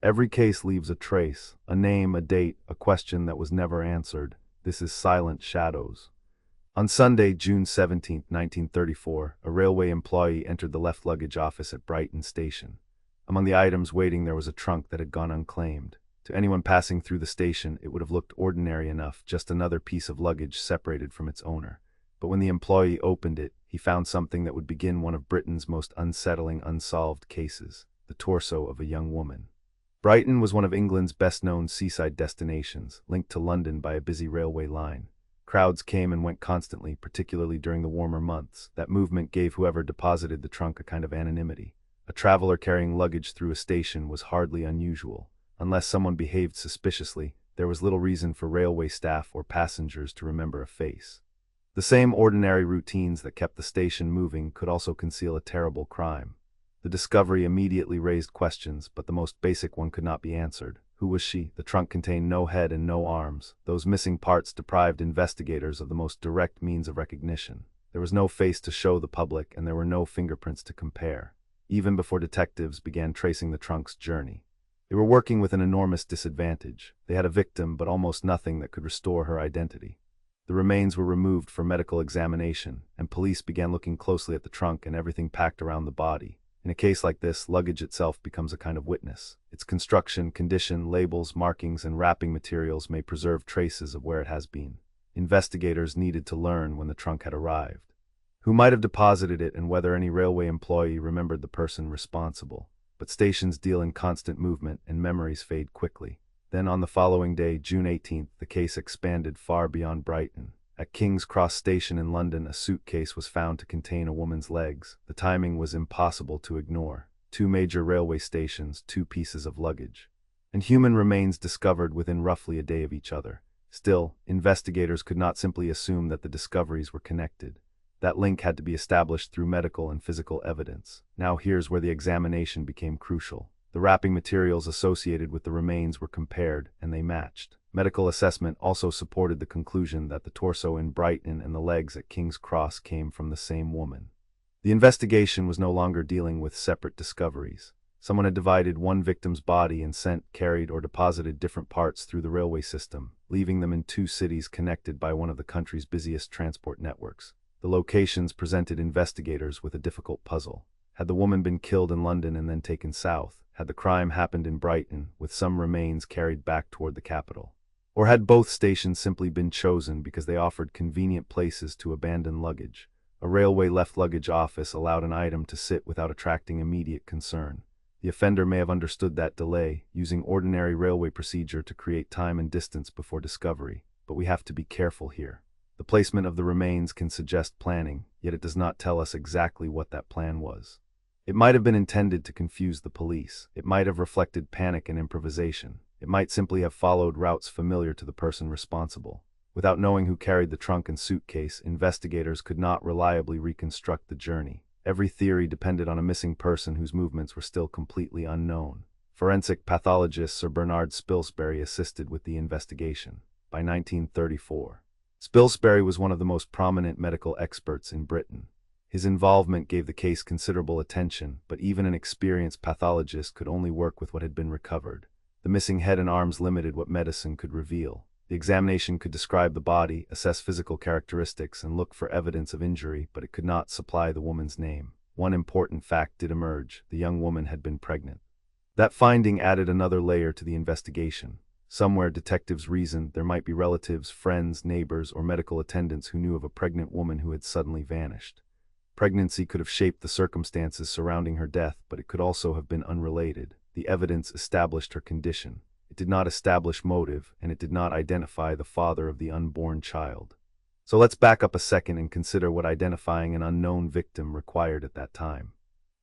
Every case leaves a trace, a name, a date, a question that was never answered. This is Silent Shadows. On Sunday, June 17, 1934, a railway employee entered the left luggage office at Brighton station. Among the items waiting there was a trunk that had gone unclaimed. To anyone passing through the station, it would have looked ordinary enough, just another piece of luggage separated from its owner. But when the employee opened it, he found something that would begin one of Britain's most unsettling unsolved cases: the torso of a young woman. Brighton was one of England's best-known seaside destinations, linked to London by a busy railway line. Crowds came and went constantly, particularly during the warmer months. That movement gave whoever deposited the trunk a kind of anonymity. A traveler carrying luggage through a station was hardly unusual. Unless someone behaved suspiciously, there was little reason for railway staff or passengers to remember a face. The same ordinary routines that kept the station moving could also conceal a terrible crime. The discovery immediately raised questions, but the most basic one could not be answered. Who was she? The trunk contained no head and no arms. Those missing parts deprived investigators of the most direct means of recognition. There was no face to show the public, and there were no fingerprints to compare, even before detectives began tracing the trunk's journey. They were working with an enormous disadvantage. They had a victim, but almost nothing that could restore her identity. The remains were removed for medical examination, and police began looking closely at the trunk and everything packed around the body. In a case like this, luggage itself becomes a kind of witness. Its construction, condition, labels, markings, and wrapping materials may preserve traces of where it has been. Investigators needed to learn when the trunk had arrived, who might have deposited it, and whether any railway employee remembered the person responsible. But stations deal in constant movement, and memories fade quickly. Then on the following day, June 18th, the case expanded far beyond Brighton. At King's Cross Station in London, a suitcase was found to contain a woman's legs. The timing was impossible to ignore. Two major railway stations, two pieces of luggage, and human remains discovered within roughly a day of each other. Still, investigators could not simply assume that the discoveries were connected. That link had to be established through medical and physical evidence. Now here's where the examination became crucial. The wrapping materials associated with the remains were compared, and they matched. Medical assessment also supported the conclusion that the torso in Brighton and the legs at King's Cross came from the same woman. The investigation was no longer dealing with separate discoveries. Someone had divided one victim's body and sent, carried, or deposited different parts through the railway system, leaving them in two cities connected by one of the country's busiest transport networks. The locations presented investigators with a difficult puzzle. Had the woman been killed in London and then taken south? Had the crime happened in Brighton, with some remains carried back toward the capital? Or had both stations simply been chosen because they offered convenient places to abandon luggage? A railway left luggage office allowed an item to sit without attracting immediate concern. The offender may have understood that delay, using ordinary railway procedure to create time and distance before discovery. But we have to be careful here. The placement of the remains can suggest planning, yet it does not tell us exactly what that plan was. It might have been intended to confuse the police. It might have reflected panic and improvisation. It might simply have followed routes familiar to the person responsible. Without knowing who carried the trunk and suitcase, investigators could not reliably reconstruct the journey. Every theory depended on a missing person whose movements were still completely unknown. Forensic pathologist Sir Bernard Spilsbury assisted with the investigation. By 1934, Spilsbury was one of the most prominent medical experts in Britain. His involvement gave the case considerable attention, but even an experienced pathologist could only work with what had been recovered. The missing head and arms limited what medicine could reveal. The examination could describe the body, assess physical characteristics, and look for evidence of injury, but it could not supply the woman's name. One important fact did emerge: the young woman had been pregnant. That finding added another layer to the investigation. Somewhere, detectives reasoned, there might be relatives, friends, neighbors, or medical attendants who knew of a pregnant woman who had suddenly vanished. Pregnancy could have shaped the circumstances surrounding her death, but it could also have been unrelated. The evidence established her condition. It did not establish motive, and it did not identify the father of the unborn child. So let's back up a second and consider what identifying an unknown victim required at that time.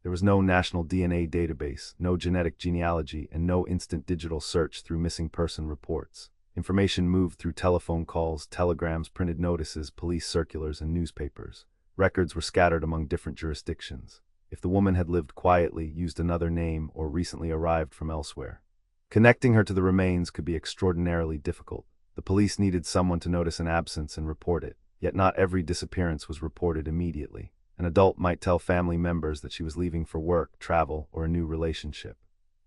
There was no national DNA database, no genetic genealogy, and no instant digital search through missing person reports. Information moved through telephone calls, telegrams, printed notices, police circulars, and newspapers. Records were scattered among different jurisdictions. If the woman had lived quietly, used another name, or recently arrived from elsewhere, connecting her to the remains could be extraordinarily difficult. The police needed someone to notice an absence and report it. Yet not every disappearance was reported immediately. An adult might tell family members that she was leaving for work, travel, or a new relationship.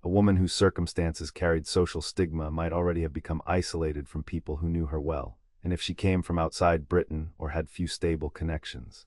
A woman whose circumstances carried social stigma might already have become isolated from people who knew her well, and if she came from outside Britain or had few stable connections,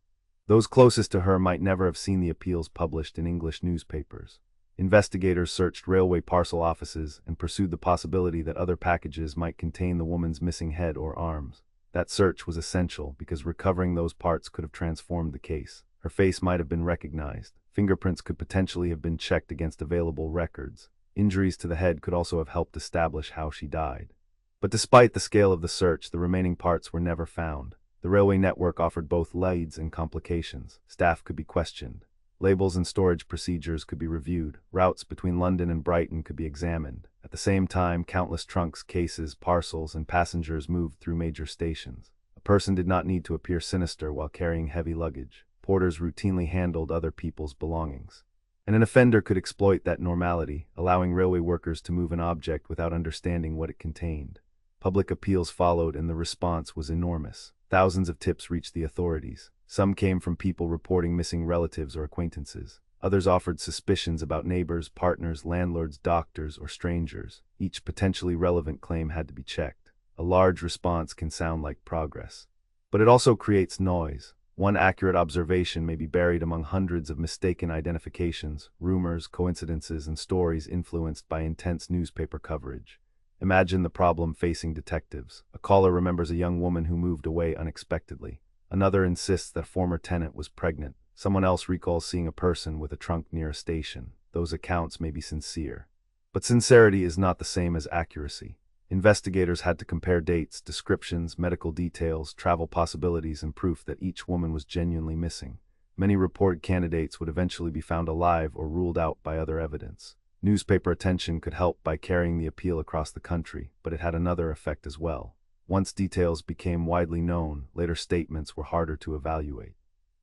those closest to her might never have seen the appeals published in English newspapers. Investigators searched railway parcel offices and pursued the possibility that other packages might contain the woman's missing head or arms. That search was essential because recovering those parts could have transformed the case. Her face might have been recognized. Fingerprints could potentially have been checked against available records. Injuries to the head could also have helped establish how she died. But despite the scale of the search, the remaining parts were never found. The railway network offered both leads and complications. Staff could be questioned. Labels and storage procedures could be reviewed. Routes between London and Brighton could be examined. At the same time, countless trunks, cases, parcels, and passengers moved through major stations. A person did not need to appear sinister while carrying heavy luggage. Porters routinely handled other people's belongings. And an offender could exploit that normality, allowing railway workers to move an object without understanding what it contained. Public appeals followed, and the response was enormous. Thousands of tips reached the authorities. Some came from people reporting missing relatives or acquaintances. Others offered suspicions about neighbors, partners, landlords, doctors, or strangers. Each potentially relevant claim had to be checked. A large response can sound like progress, but it also creates noise. One accurate observation may be buried among hundreds of mistaken identifications, rumors, coincidences, and stories influenced by intense newspaper coverage. Imagine the problem facing detectives. A caller remembers a young woman who moved away unexpectedly. Another insists that a former tenant was pregnant. Someone else recalls seeing a person with a trunk near a station. Those accounts may be sincere, but sincerity is not the same as accuracy. Investigators had to compare dates, descriptions, medical details, travel possibilities, and proof that each woman was genuinely missing. Many reported candidates would eventually be found alive or ruled out by other evidence. Newspaper attention could help by carrying the appeal across the country, but it had another effect as well. Once details became widely known, later statements were harder to evaluate.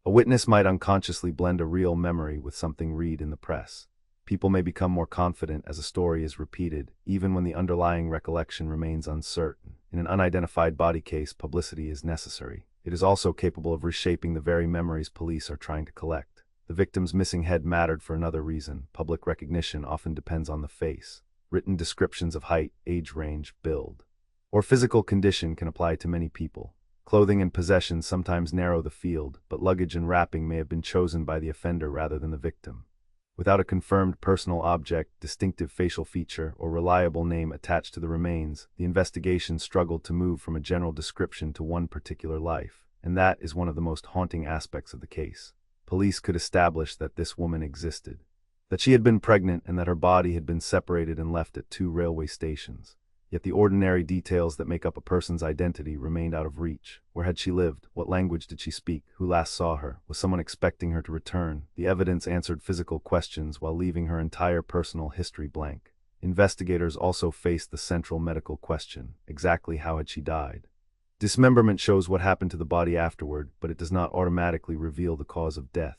A witness might unconsciously blend a real memory with something read in the press. People may become more confident as a story is repeated, even when the underlying recollection remains uncertain. In an unidentified body case, publicity is necessary. It is also capable of reshaping the very memories police are trying to collect. The victim's missing head mattered for another reason. Public recognition often depends on the face. Written descriptions of height, age range, build, or physical condition can apply to many people. Clothing and possessions sometimes narrow the field, but luggage and wrapping may have been chosen by the offender rather than the victim. Without a confirmed personal object, distinctive facial feature, or reliable name attached to the remains, the investigation struggled to move from a general description to one particular life, and that is one of the most haunting aspects of the case. Police could establish that this woman existed, that she had been pregnant, and that her body had been separated and left at 2 railway stations. Yet the ordinary details that make up a person's identity remained out of reach. Where had she lived? What language did she speak? Who last saw her? Was someone expecting her to return? The evidence answered physical questions while leaving her entire personal history blank. Investigators also faced the central medical question: exactly how had she died? Dismemberment shows what happened to the body afterward, but it does not automatically reveal the cause of death.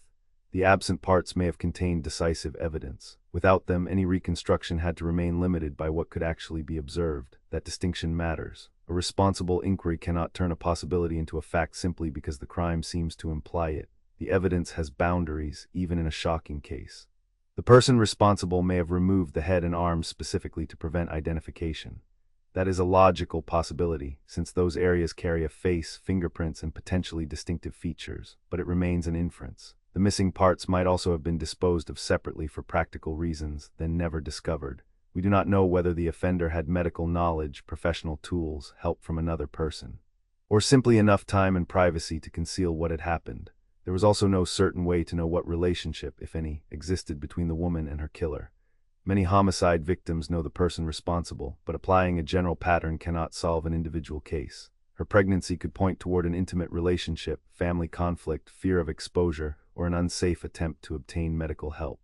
The absent parts may have contained decisive evidence. Without them, any reconstruction had to remain limited by what could actually be observed. That distinction matters. A responsible inquiry cannot turn a possibility into a fact simply because the crime seems to imply it. The evidence has boundaries, even in a shocking case. The person responsible may have removed the head and arms specifically to prevent identification. That is a logical possibility, since those areas carry a face, fingerprints, and potentially distinctive features, but it remains an inference. The missing parts might also have been disposed of separately for practical reasons, then never discovered. We do not know whether the offender had medical knowledge, professional tools, help from another person, or simply enough time and privacy to conceal what had happened. There was also no certain way to know what relationship, if any, existed between the woman and her killer. Many homicide victims know the person responsible, but applying a general pattern cannot solve an individual case. Her pregnancy could point toward an intimate relationship, family conflict, fear of exposure, or an unsafe attempt to obtain medical help.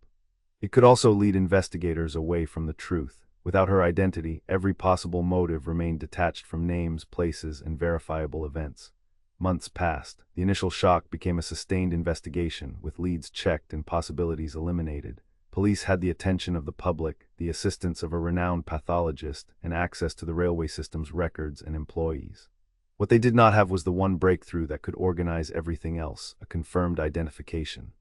It could also lead investigators away from the truth. Without her identity, every possible motive remained detached from names, places, and verifiable events. Months passed. The initial shock became a sustained investigation, with leads checked and possibilities eliminated. Police had the attention of the public, the assistance of a renowned pathologist, and access to the railway system's records and employees. What they did not have was the one breakthrough that could organize everything else: a confirmed identification.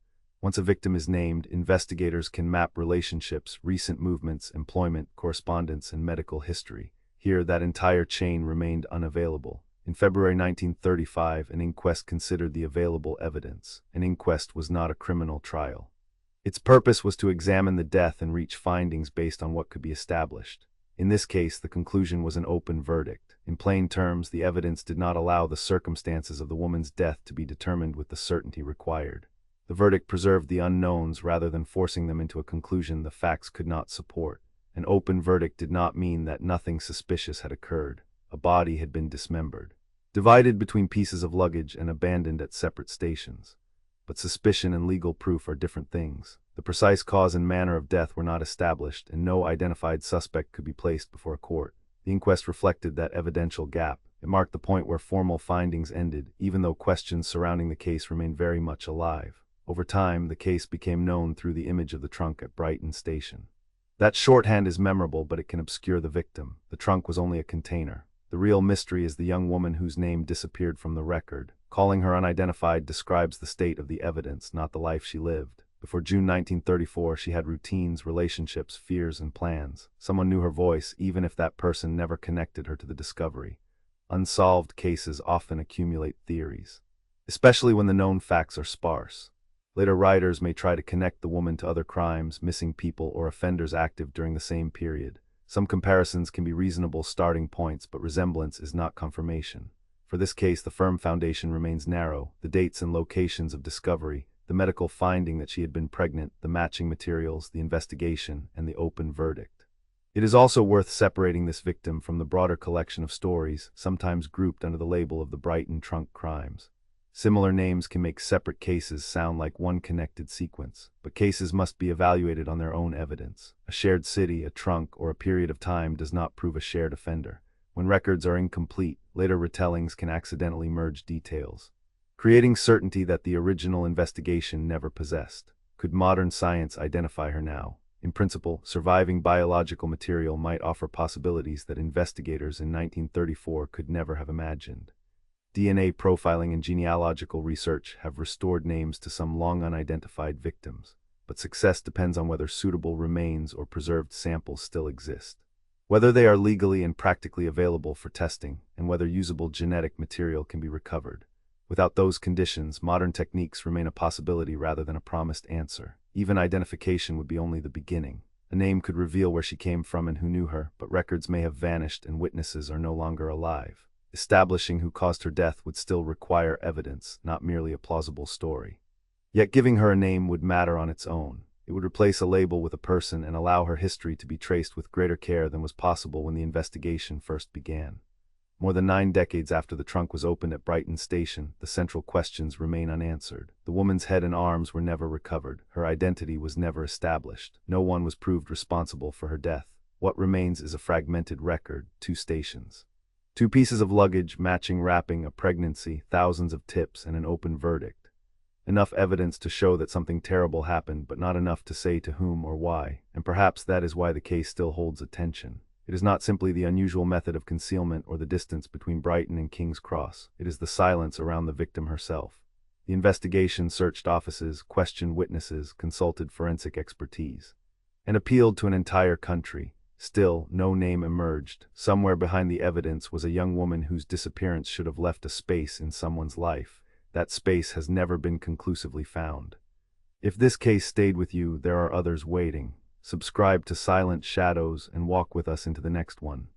Once a victim is named, investigators can map relationships, recent movements, employment, correspondence, and medical history. Here, that entire chain remained unavailable. In February 1935, an inquest considered the available evidence. An inquest was not a criminal trial. Its purpose was to examine the death and reach findings based on what could be established. In this case, the conclusion was an open verdict. In plain terms, the evidence did not allow the circumstances of the woman's death to be determined with the certainty required. The verdict preserved the unknowns rather than forcing them into a conclusion the facts could not support. An open verdict did not mean that nothing suspicious had occurred. A body had been dismembered, divided between pieces of luggage and abandoned at separate stations. But suspicion and legal proof are different things. The precise cause and manner of death were not established, and no identified suspect could be placed before a court. The inquest reflected that evidential gap. It marked the point where formal findings ended, even though questions surrounding the case remained very much alive. Over time, the case became known through the image of the trunk at Brighton station. That shorthand is memorable, but it can obscure the victim. The trunk was only a container. The real mystery is the young woman whose name disappeared from the record. Calling her unidentified describes the state of the evidence, not the life she lived. Before June 1934, she had routines, relationships, fears, and plans. Someone knew her voice, even if that person never connected her to the discovery. Unsolved cases often accumulate theories, especially when the known facts are sparse. Later writers may try to connect the woman to other crimes, missing people, or offenders active during the same period. Some comparisons can be reasonable starting points, but resemblance is not confirmation. For this case, the firm foundation remains narrow: the dates and locations of discovery, the medical finding that she had been pregnant, the matching materials, the investigation, and the open verdict. It is also worth separating this victim from the broader collection of stories, sometimes grouped under the label of the Brighton trunk crimes. Similar names can make separate cases sound like one connected sequence, but cases must be evaluated on their own evidence. A shared city, a trunk, or a period of time does not prove a shared offender. When records are incomplete, later retellings can accidentally merge details, creating certainty that the original investigation never possessed. Could modern science identify her now? In principle, surviving biological material might offer possibilities that investigators in 1934 could never have imagined. DNA profiling and genealogical research have restored names to some long unidentified victims, but success depends on whether suitable remains or preserved samples still exist, whether they are legally and practically available for testing, and whether usable genetic material can be recovered. Without those conditions, modern techniques remain a possibility rather than a promised answer. Even identification would be only the beginning. A name could reveal where she came from and who knew her, but records may have vanished and witnesses are no longer alive. Establishing who caused her death would still require evidence, not merely a plausible story. Yet giving her a name would matter on its own. It would replace a label with a person and allow her history to be traced with greater care than was possible when the investigation first began. More than 9 decades after the trunk was opened at Brighton station, the central questions remain unanswered. The woman's head and arms were never recovered. Her identity was never established. No one was proved responsible for her death. What remains is a fragmented record: 2 stations, 2 pieces of luggage, matching wrapping, a pregnancy, thousands of tips, and an open verdict. Enough evidence to show that something terrible happened, but not enough to say to whom or why. And perhaps that is why the case still holds attention. It is not simply the unusual method of concealment or the distance between Brighton and King's Cross. It is the silence around the victim herself. The investigation searched offices, questioned witnesses, consulted forensic expertise, and appealed to an entire country. Still, no name emerged. Somewhere behind the evidence was a young woman whose disappearance should have left a space in someone's life. That space has never been conclusively found. If this case stayed with you, there are others waiting. Subscribe to Silent Shadows and walk with us into the next one.